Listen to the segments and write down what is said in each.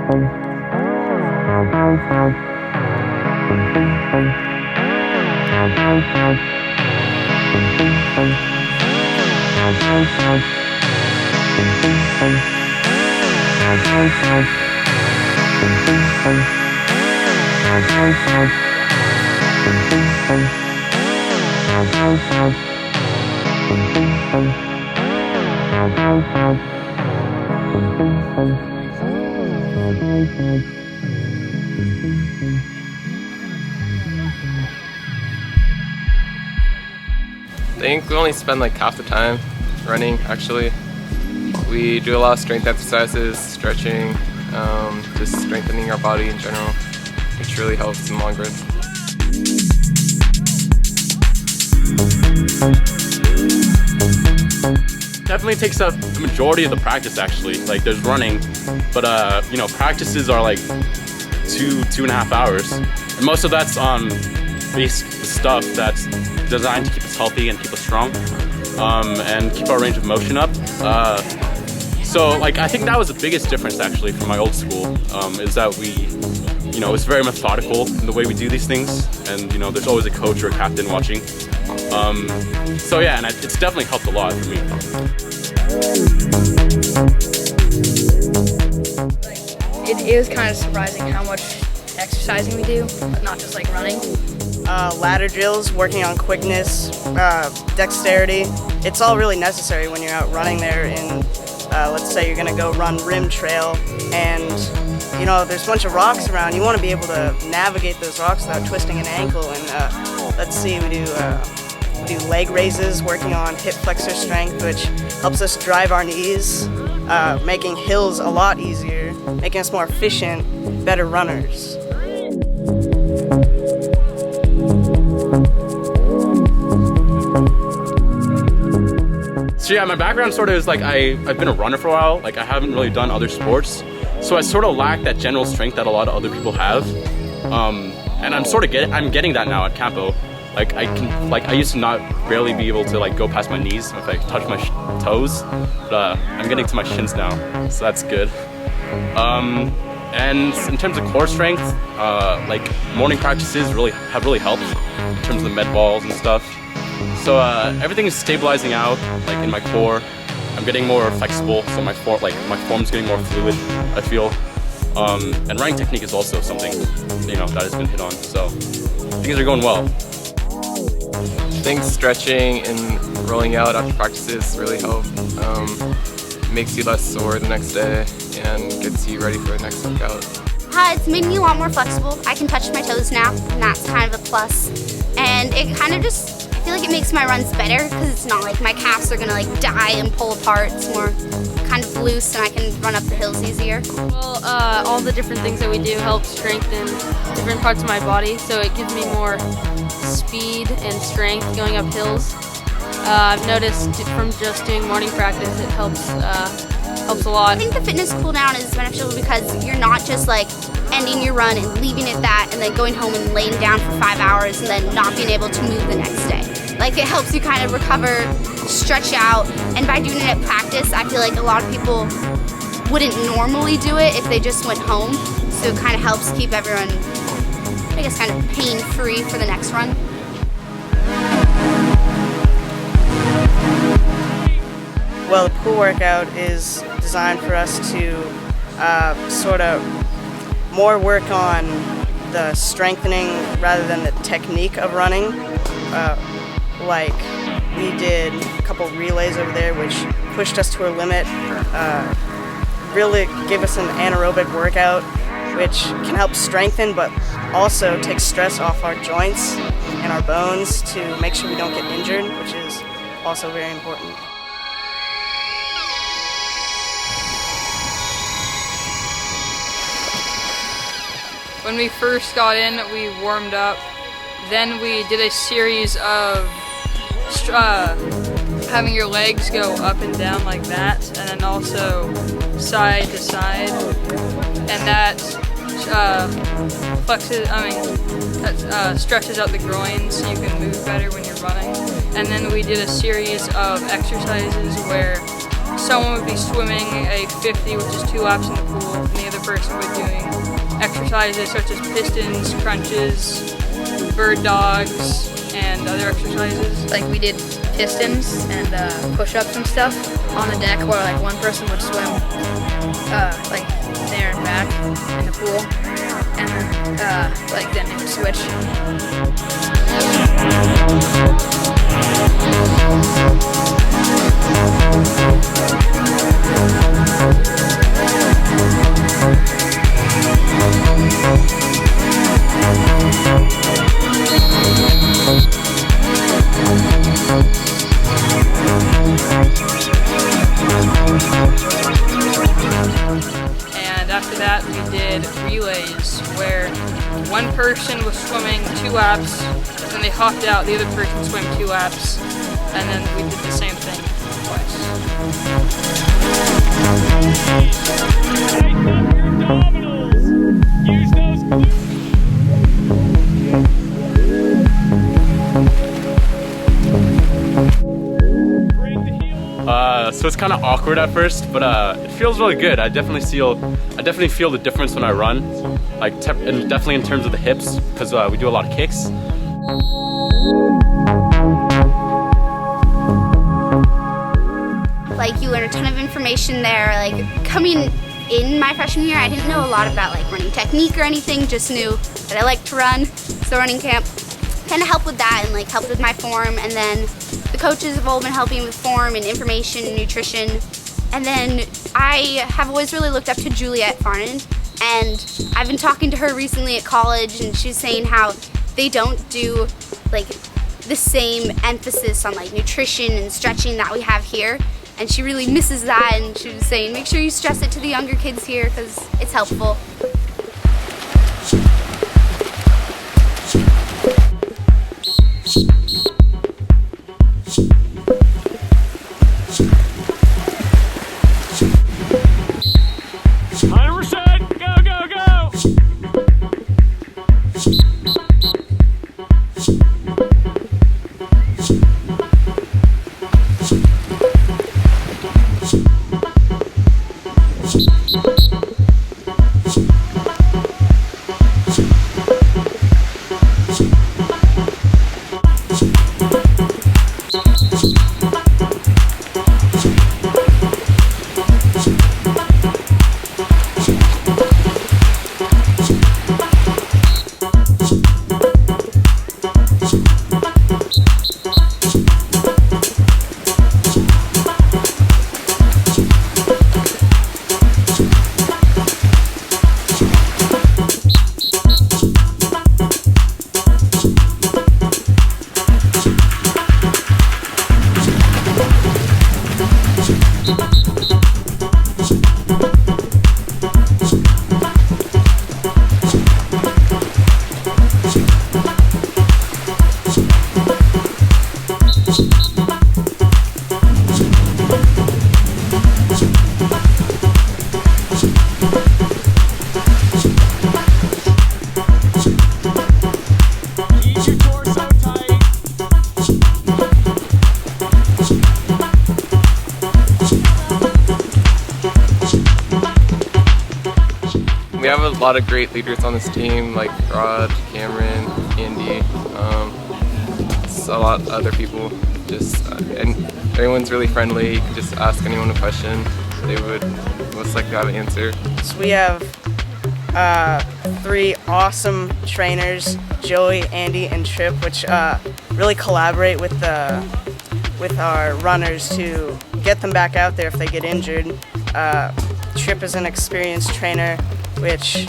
I think we only spend like half the time running actually. We do a lot of strength exercises, stretching, just strengthening our body in general, which really helps in the long run. Definitely takes up the majority of the practice actually. Like there's running, but you know, practices are like 2.5 hours. And most of that's basic stuff that's designed to keep us healthy and keep us strong, and keep our range of motion up. So like I think that was the biggest difference actually from my old school, is that we, you know, it's very methodical in the way we do these things, and you know, there's always a coach or a captain watching. So yeah, and it's definitely helped a lot for me. It was kind of surprising how much exercising we do, not just like running. Ladder drills, working on quickness, dexterity. It's all really necessary when you're out running there in, let's say you're gonna go run rim trail, and you know, there's a bunch of rocks around. You want to be able to navigate those rocks without twisting an ankle. And let's see, we do leg raises, working on hip flexor strength, which helps us drive our knees, making hills a lot easier, making us more efficient, better runners. So yeah, my background sort of is like I've been a runner for a while. Like I haven't really done other sports, so I sort of lack that general strength that a lot of other people have. And I'm getting that now at Campo. Like I used to not barely be able to like go past my knees if I touch my toes, but I'm getting to my shins now, so that's good. And in terms of core strength, like morning practices have really helped in terms of the med balls and stuff. So everything is stabilizing out, like in my core. I'm getting more flexible, so my form's getting more fluid, I feel. And running technique is also something, you know, that has been hit on. So things are going well. I think stretching and rolling out after practices really help. Makes you less sore the next day and gets you ready for the next workout. It's made me a lot more flexible. I can touch my toes now, and that's kind of a plus. And it kind of just, I feel like it makes my runs better because it's not like my calves are gonna like die and pull apart. It's more kind of loose and I can run up the hills easier. Well, all the different things that we do help strengthen different parts of my body, so it gives me more speed and strength going up hills. I've noticed from just doing morning practice, it helps a lot. I think the fitness cool down is beneficial because you're not just like ending your run and leaving it that and then going home and laying down for 5 hours and then not being able to move the next day. Like it helps you kind of recover, stretch out, and by doing it at practice, I feel like a lot of people wouldn't normally do it if they just went home. So it kind of helps keep everyone, I guess, kind of pain-free for the next run. Well, the pool workout is designed for us to sort of more work on the strengthening rather than the technique of running. Like we did a couple relays over there which pushed us to our limit, really gave us an anaerobic workout which can help strengthen but also take stress off our joints and our bones to make sure we don't get injured, which is also very important. When we first got in, we warmed up. Then we did a series of having your legs go up and down like that, and then also side to side, and that stretches out the groin so you can move better when you're running. And then we did a series of exercises where someone would be swimming a 50, which is 2 laps in the pool, and the other person would be doing exercises such as pistons, crunches, bird dogs, and other exercises. Like we did pistons and push-ups and stuff on the deck, where like one person would swim like there and back in the pool, and like then it would switch. And after that, we did relays, where one person was swimming 2 laps, then they hopped out, the other person swam 2 laps, and then we did the same thing twice. So it's kind of awkward at first, but it feels really good. I definitely feel the difference when I run, like and definitely in terms of the hips, because we do a lot of kicks. Like you learn a ton of information there. Like coming in my freshman year, I didn't know a lot about like running technique or anything, just knew that I like to run. So running camp kind of helped with that and like helped with my form, and then the coaches have all been helping with form and information and nutrition. And then I have always really looked up to Juliet Farnan, and I've been talking to her recently at college, and she's saying how they don't do like the same emphasis on like nutrition and stretching that we have here, and she really misses that, and she was saying make sure you stress it to the younger kids here because it's helpful. We have a lot of great leaders on this team, like Rod, Cameron, Andy, a lot of other people. And everyone's really friendly. You can just ask anyone a question. They would most likely have an answer. So we have 3 awesome trainers, Joey, Andy, and Trip, which really collaborate with our runners to get them back out there if they get injured. Trip is an experienced trainer, which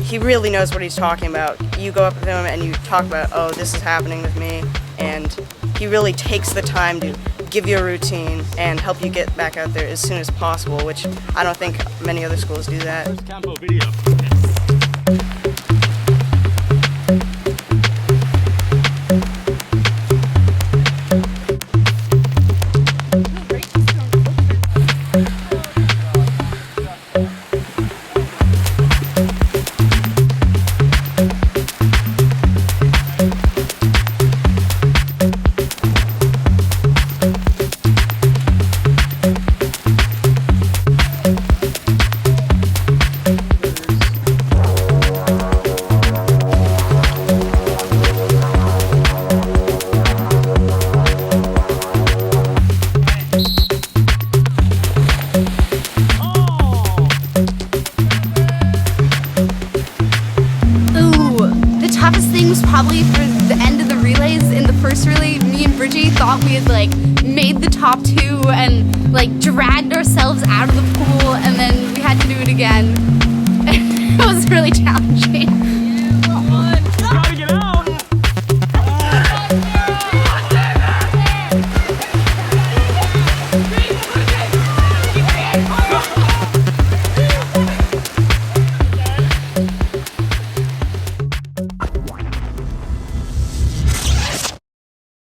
he really knows what he's talking about. You go up with him and you talk about, oh, this is happening with me, and he really takes the time to give you a routine and help you get back out there as soon as possible, which I don't think many other schools do that. Campo video. was probably for the end of the relays. In the first relay, me and Bridgie thought we had like made the top 2 and like dragged ourselves out of the pool, and then we had to do it again. It was really challenging.